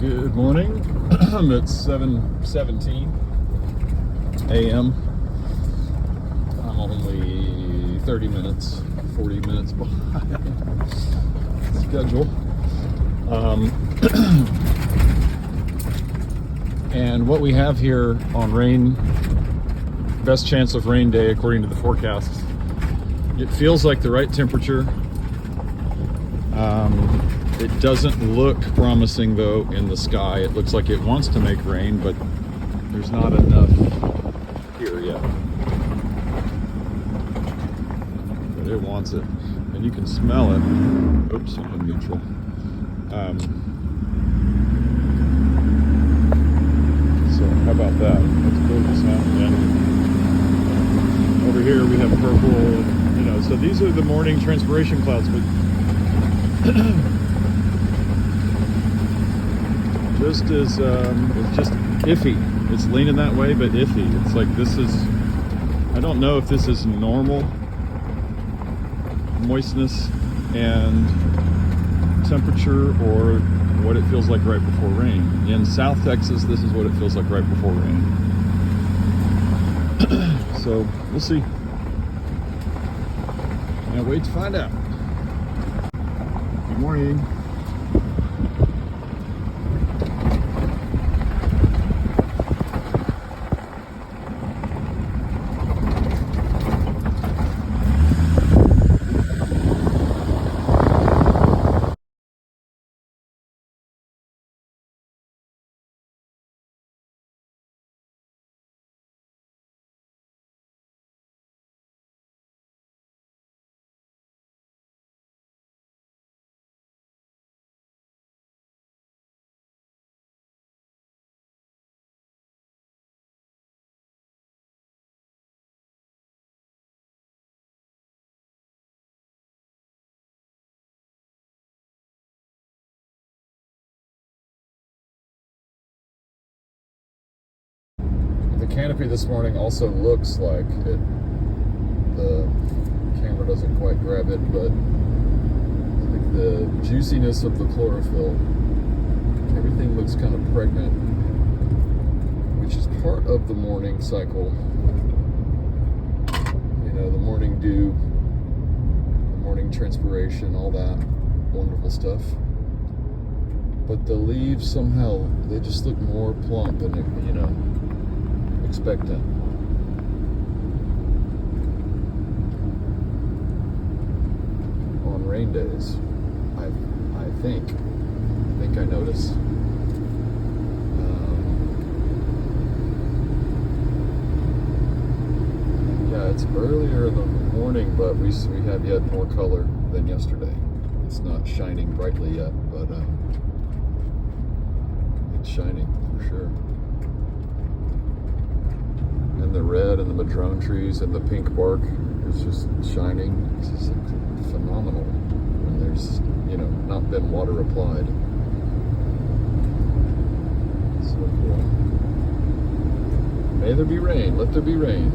Good morning. It's 7:17 a.m. I'm only 30 minutes, 40 minutes behind schedule. And what we have here on rain, best chance of rain day according to the forecasts, it feels like the right temperature. It doesn't look promising though in the sky. It looks like it wants to make rain, but there's not enough here yet. But it wants it, and you can smell it. Oops, I'm in neutral. So how about that? That's gorgeous, huh? Yeah. Over here we have purple, so these are the morning transpiration clouds, but just as it's just iffy. It's leaning that way, but iffy. It's like I don't know if this is normal moistness and temperature or what it feels like right before rain. In South Texas, this is what it feels like right before rain. So we'll see. Can't wait to find out. Good morning. The canopy this morning also looks like it. The camera doesn't quite grab it, but like the juiciness of the chlorophyll, everything looks kind of pregnant, which is part of the morning cycle. The morning dew, the morning transpiration, all that wonderful stuff. But the leaves somehow, they just look more plump and, expectant. On rain days, I think I notice. Yeah, it's earlier in the morning, but we have yet more color than yesterday. It's not shining brightly yet, but it's shining for sure. And the red and the madrone trees and the pink bark is just shining. It's just phenomenal when there's, not been water applied. So cool. May there be rain. Let there be rain.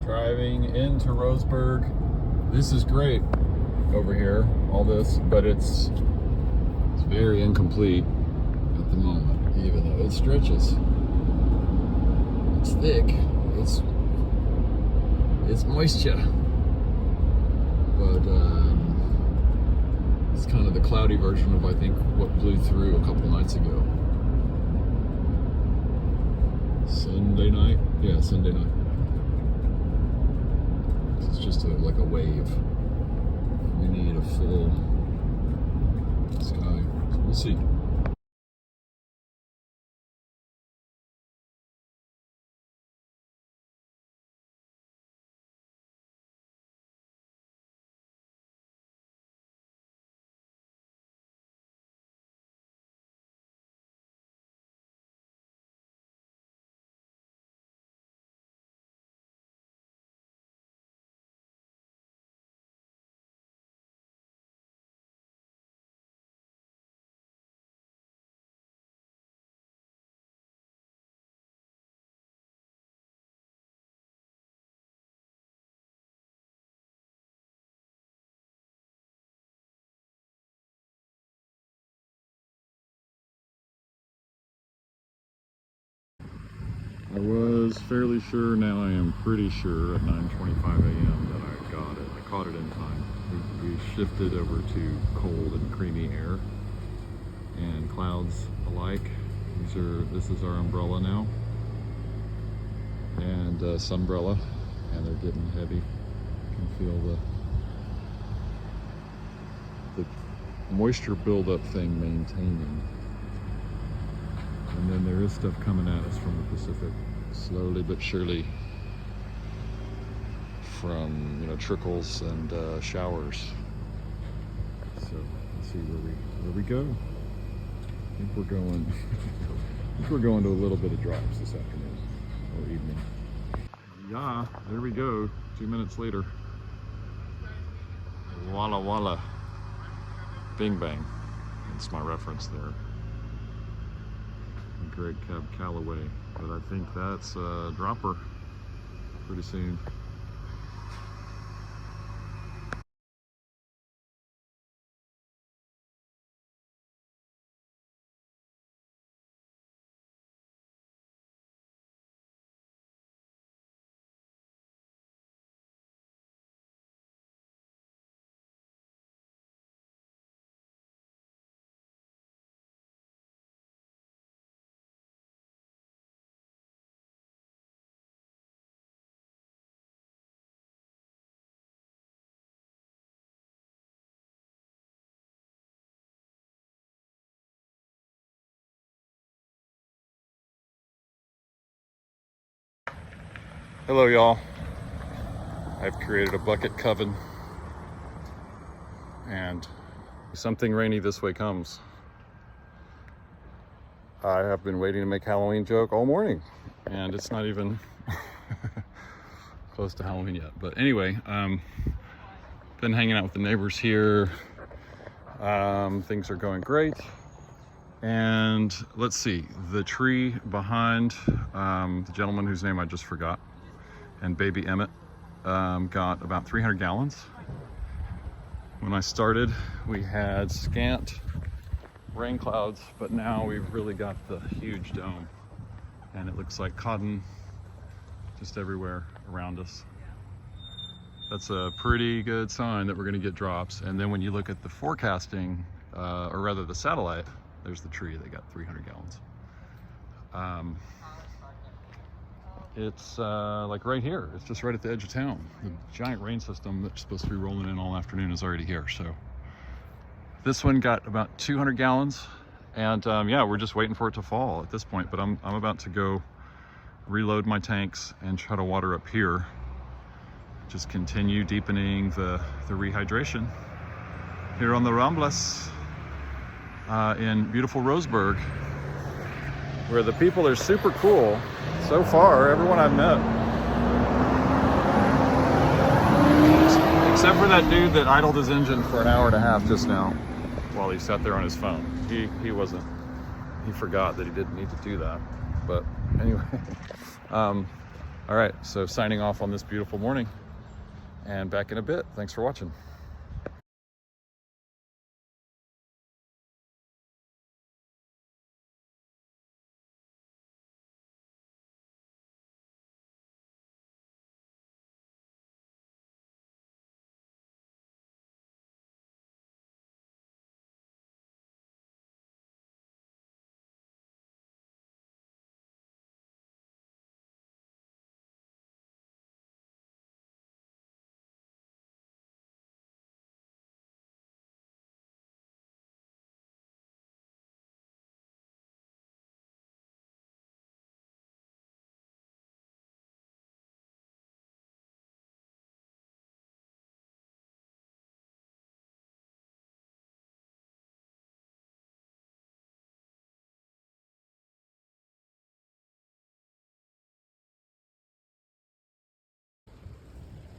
Driving into Roseburg. This is great over here, all this, but it's very incomplete at the moment, even though it stretches. It's thick. It's moisture. But it's kind of the cloudy version of, I think, what blew through a couple nights ago. Sunday night? Yeah, Sunday night. It's just like a wave. We need a full sky. We'll see. I was fairly sure, now I am pretty sure at 9:25 a.m. that I got it. I caught it in time. We shifted over to cold and creamy air and clouds alike. This is our umbrella now, and sunbrella, and they're getting heavy. You can feel the moisture buildup thing maintaining. And then there is stuff coming at us from the Pacific, slowly but surely, from trickles and showers. So let's see where we go. I think we're going to a little bit of drops this afternoon or evening. Yeah, there we go. 2 minutes later. Walla Walla. Bing bang. That's my reference there. Great Cab Callaway, but I think that's a dropper pretty soon. Hello y'all. I've created a bucket coven, and something rainy this way comes. I have been waiting to make Halloween joke all morning, and it's not even close to Halloween yet. But anyway, been hanging out with the neighbors here. Things are going great. And let's see, the tree behind the gentleman whose name I just forgot, and baby Emmett, got about 300 gallons. When I started, we had scant rain clouds, but now we've really got the huge dome, and it looks like cotton just everywhere around us. That's a pretty good sign that we're going to get drops. And then when you look at the forecasting, or rather the satellite, there's the tree that got 300 gallons. It's like right here. It's just right at the edge of town. The giant rain system that's supposed to be rolling in all afternoon is already here. So this one got about 200 gallons, and yeah, we're just waiting for it to fall at this point. But I'm about to go reload my tanks and try to water up here. Just continue deepening the rehydration here on the Ramblas in beautiful Roseburg, where the people are super cool. So far, everyone I've met, except for that dude that idled his engine for an hour and a half just now while he sat there on his phone. He forgot that he didn't need to do that. But anyway, all right, so signing off on this beautiful morning, and back in a bit. Thanks for watching.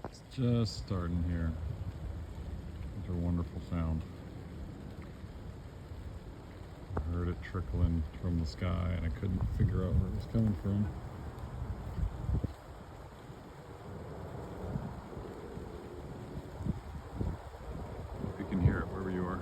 It's just starting here. It's a wonderful sound. I heard it trickling from the sky, and I couldn't figure out where it was coming from. Hope you can hear it wherever you are.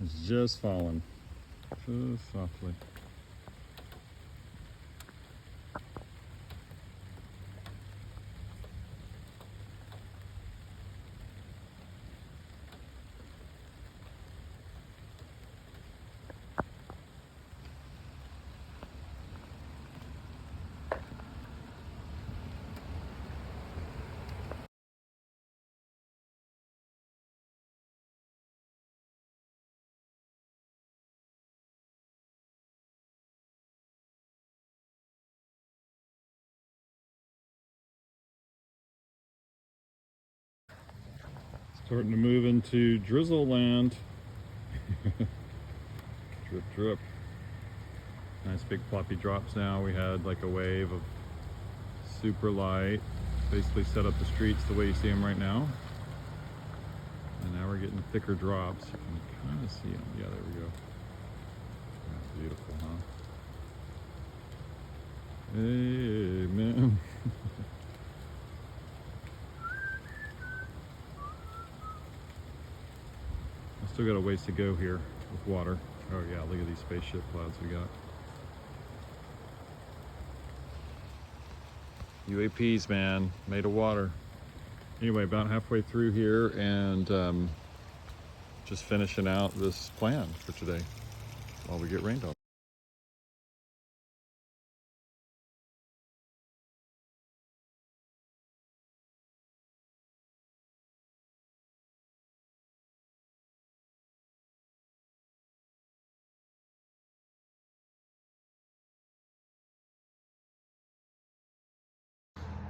It's just falling, just softly. Starting to move into drizzle land. Drip, drip. Nice big ploppy drops now. We had like a wave of super light. Basically set up the streets the way you see them right now. And now we're getting thicker drops. You can kind of see them. Yeah, there we go. That's beautiful, huh? Amen. I still got a ways to go here with water. Oh yeah, look at these spaceship clouds we got. UAPs, man, made of water. Anyway, about halfway through here and just finishing out this plan for today while we get rained on.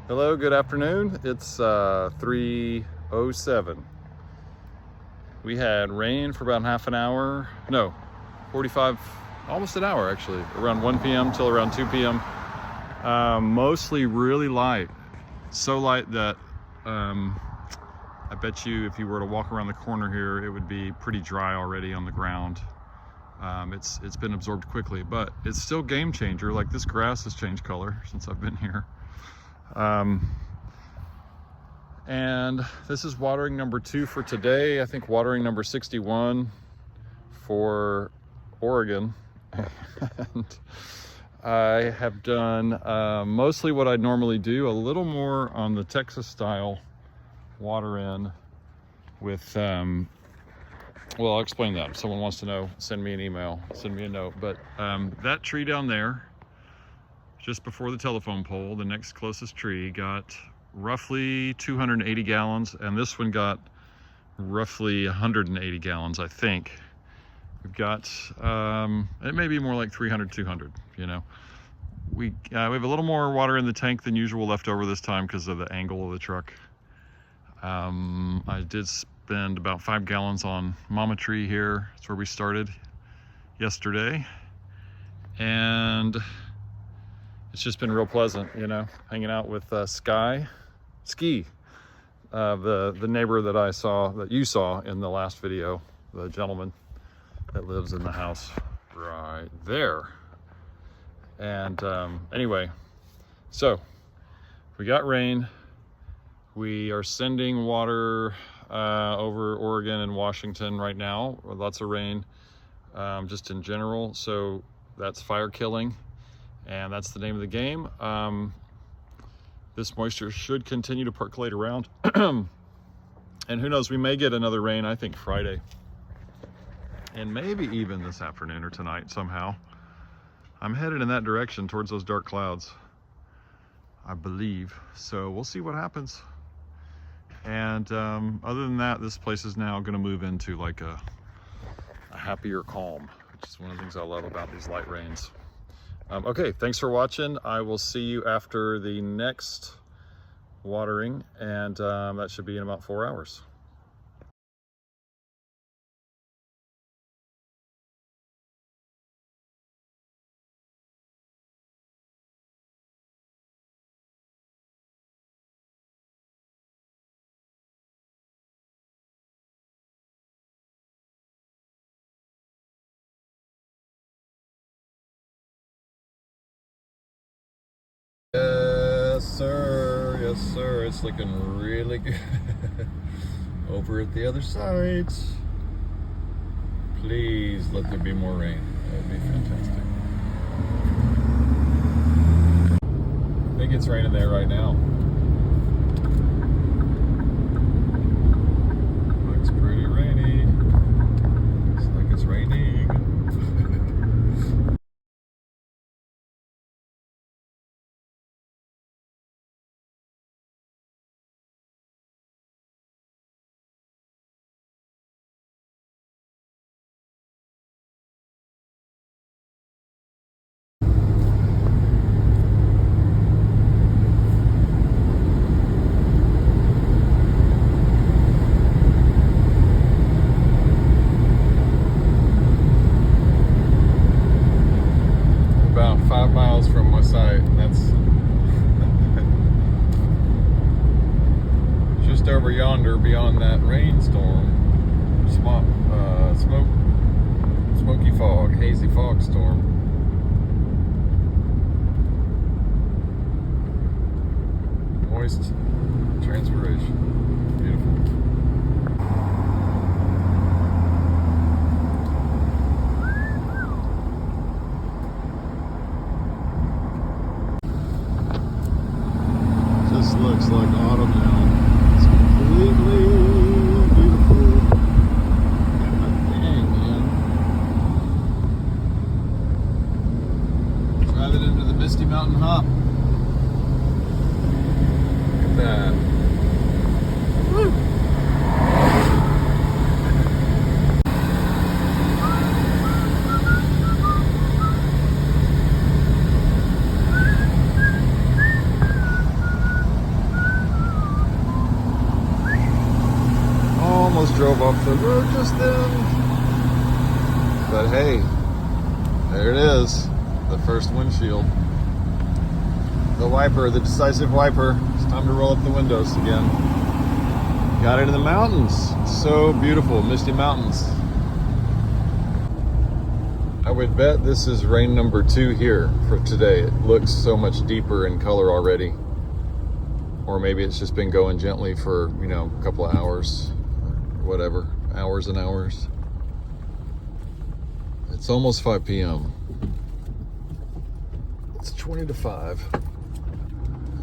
Hello, good afternoon. It's 3:07. We had rain for about half an hour. No, 45, almost an hour actually, around 1 p.m. till around 2 p.m. Mostly really light. So light that I bet you if you were to walk around the corner here, it would be pretty dry already on the ground. It's been absorbed quickly, but it's still game changer. Like this grass has changed color since I've been here. And this is watering number 2 for today. I think watering number 61 for Oregon. And I have done mostly what I normally do, a little more on the Texas style water in with, well, I'll explain that. If someone wants to know, send me an email, send me a note. But that tree down there, just before the telephone pole, the next closest tree got roughly 280 gallons, and this one got roughly 180 gallons, I think. We've got, it may be more like 300, 200, you know. We have a little more water in the tank than usual left over this time because of the angle of the truck. I did spend about 5 gallons on Mama Tree here. That's where we started yesterday. And it's just been real pleasant, you know, hanging out with Ski, the neighbor that you saw in the last video, the gentleman that lives in the house right there. And anyway, so we got rain. We are sending water over Oregon and Washington right now. Lots of rain, just in general. So that's fire killing. And that's the name of the game. This moisture should continue to percolate around. And who knows, we may get another rain, I think Friday. And maybe even this afternoon or tonight somehow. I'm headed in that direction towards those dark clouds, I believe. So we'll see what happens. And other than that, this place is now gonna move into like a happier calm, which is one of the things I love about these light rains. Okay, thanks for watching. I will see you after the next watering, and that should be in about 4 hours. Yes, sir. Yes, sir. It's looking really good over at the other side. Please let there be more rain. That would be fantastic. I think it's raining there right now. Looks pretty rainy. Looks like it's raining. About 5 miles from my site, and that's just over yonder beyond that rainstorm, smoky fog, hazy fog storm. Moist transpiration. Beautiful. Just looks like autumn now. It's completely beautiful. Dang, man. Driving into the Misty Mountain Hop. Look at that. Woo! Almost drove off the road just then. But hey, there it is. The first windshield. The wiper, the decisive wiper. It's time to roll up the windows again. Got it in the mountains. So beautiful, Misty Mountains. I would bet this is rain number 2 here for today. It looks so much deeper in color already. Or maybe it's just been going gently for, you know, a couple of hours. Whatever, hours and hours. It's almost 5 p.m. It's 20 to 5. I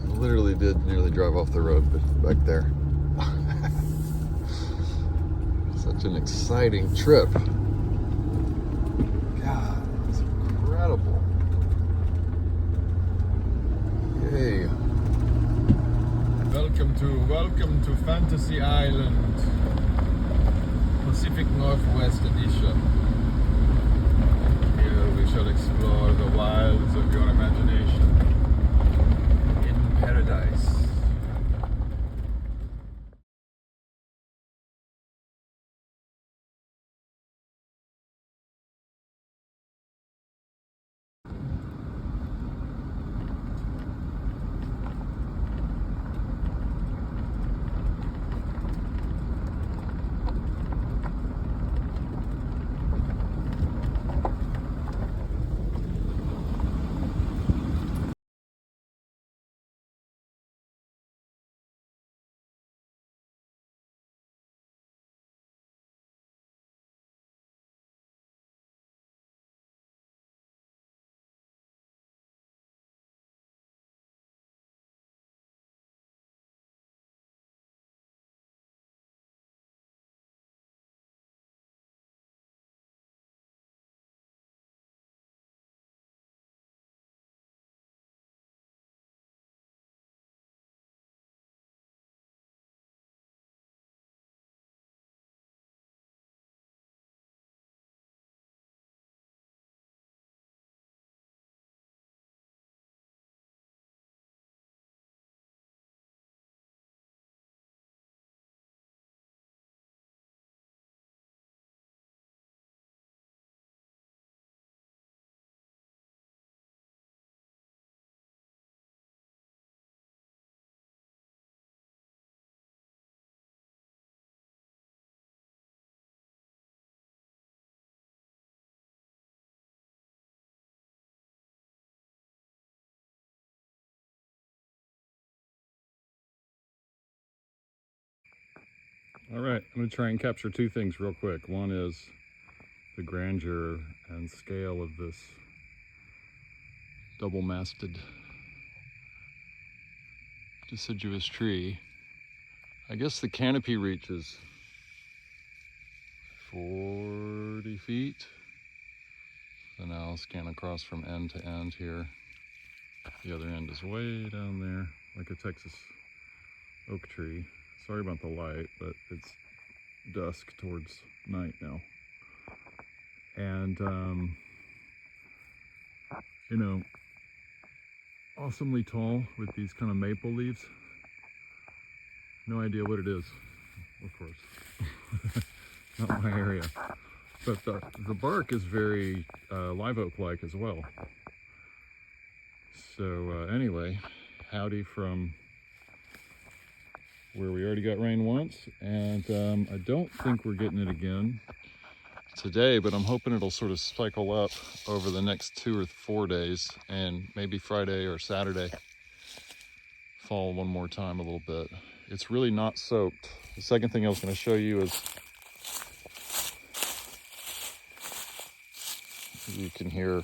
literally did nearly drive off the road, but back there. Such an exciting trip. God, it's incredible. Yay. Welcome to Fantasy Island. Pacific Northwest Edition. Here we shall explore the wilds of your imagination in paradise. All right, I'm going to try and capture 2 things real quick. One is the grandeur and scale of this double-masted deciduous tree. I guess the canopy reaches 40 feet. So now I'll scan across from end to end here. The other end is way down there, like a Texas oak tree. Sorry about the light, but it's dusk towards night now. And, you know, awesomely tall with these kind of maple leaves. No idea what it is, of course. Not my area. But the bark is very live oak-like as well. So anyway, howdy from where we already got rain once, and I don't think we're getting it again today, but I'm hoping it'll sort of cycle up over the next 2 or 4 days, and maybe Friday or Saturday fall one more time a little bit. It's really not soaked. The second thing I was going to show you is, you can hear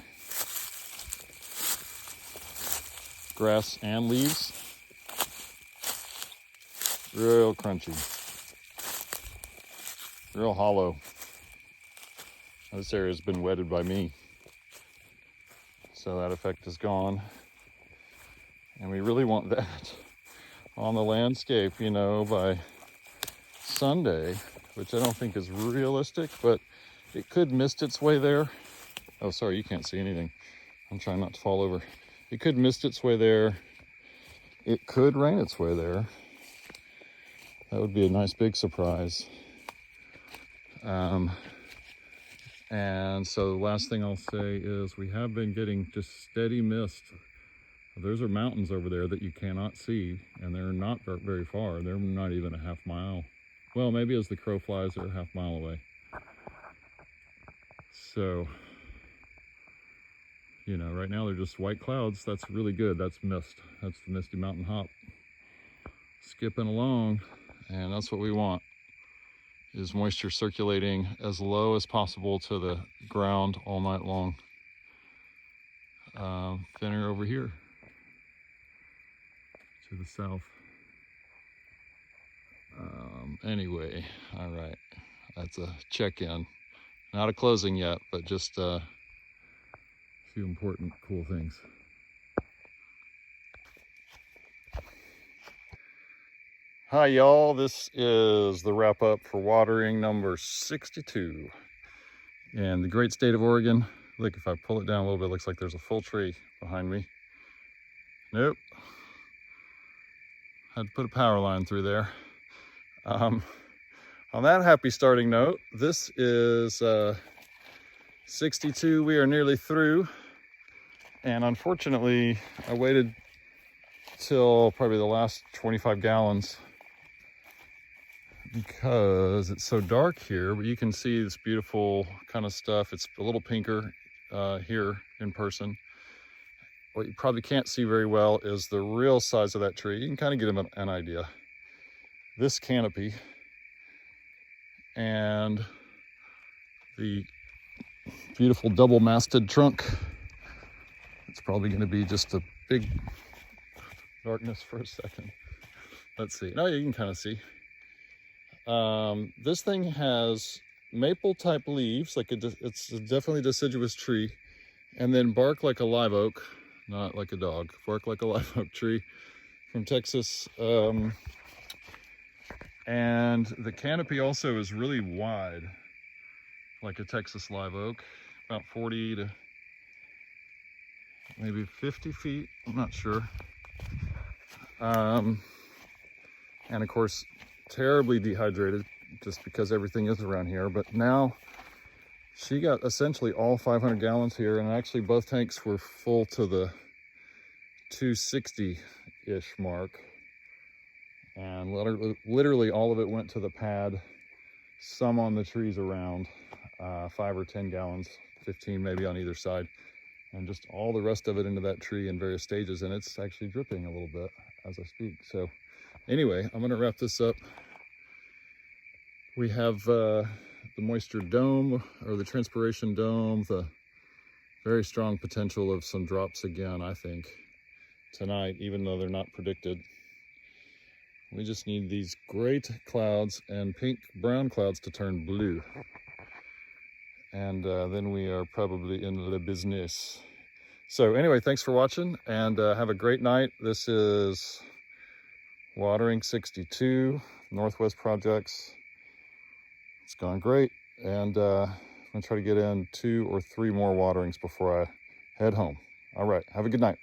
grass and leaves. Real crunchy, real hollow. This area has been wetted by me, so that effect is gone. And we really want that on the landscape, you know, by Sunday, which I don't think is realistic, but it could mist its way there. Oh, sorry, you can't see anything. I'm trying not to fall over. It could mist its way there. It could rain its way there. That would be a nice big surprise. And so the last thing I'll say is we have been getting just steady mist. Those are mountains over there that you cannot see, and they're not very far. They're not even a half mile. Well, maybe as the crow flies, they're a half mile away. So, you know, right now they're just white clouds. That's really good. That's mist. That's the misty mountain hop. Skipping along, and that's what we want, is moisture circulating as low as possible to the ground all night long. Thinner over here to the south. Anyway, all right, that's a check-in. Not a closing yet, but just a few important cool things. Hi y'all, this is the wrap up for watering number 62 in the great state of Oregon. Look, if I pull it down a little bit, it looks like there's a full tree behind me. Nope. Had to put a power line through there. On that happy starting note, this is 62. We are nearly through. And unfortunately, I waited till probably the last 25 gallons because it's so dark here, but you can see this beautiful kind of stuff. It's a little pinker here in person. What you probably can't see very well is the real size of that tree. You can kind of get an idea. This canopy and the beautiful double-masted trunk. It's probably going to be just a big darkness for a second. Let's see. No, you can kind of see. This thing has maple type leaves, like it's definitely a deciduous tree, and then bark like a live oak, not like a dog, bark like a live oak tree from Texas. And the canopy also is really wide, like a Texas live oak, about 40 to maybe 50 feet, I'm not sure. And of course, terribly dehydrated just because everything is around here. But now she got essentially all 500 gallons here, and actually both tanks were full to the 260-ish mark. And literally all of it went to the pad, some on the trees around, 5 or 10 gallons, 15 maybe on either side, and just all the rest of it into that tree in various stages. And it's actually dripping a little bit as I speak. So anyway, I'm gonna wrap this up. We have moisture dome, or the transpiration dome, the very strong potential of some drops again, I think, tonight, even though they're not predicted. We just need these great clouds and pink brown clouds to turn blue. And then we are probably in le business. So anyway, thanks for watching, and have a great night. This is Watering 62, Northwest Projects. It's gone great, and I'm gonna try to get in 2 or 3 more waterings before I head home. All right, have a good night.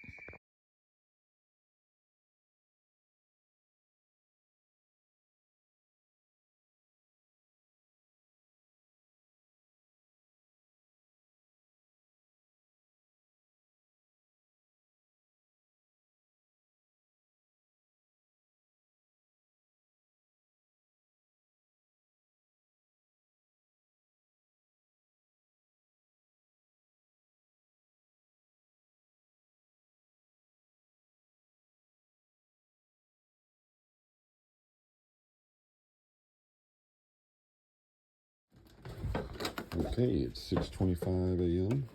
Okay, it's 6:25 a.m.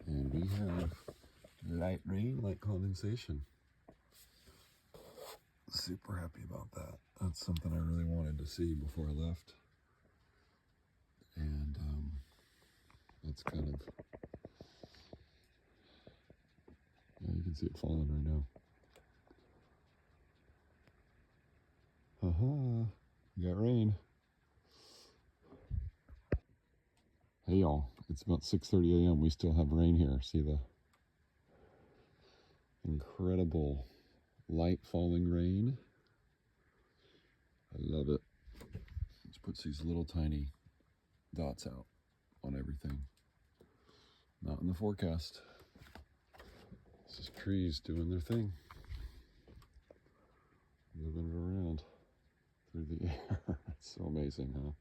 and we have light rain, light condensation. Super happy about that. That's something I really wanted to see before I left. And that's kind of, yeah, you can see it falling right now. Haha, you got rain. Hey y'all, it's about 6:30 a.m. We still have rain here. See the incredible light falling rain? I love it. It puts these little tiny dots out on everything. Not in the forecast. It's just trees doing their thing. Moving it around through the air. It's so amazing, huh?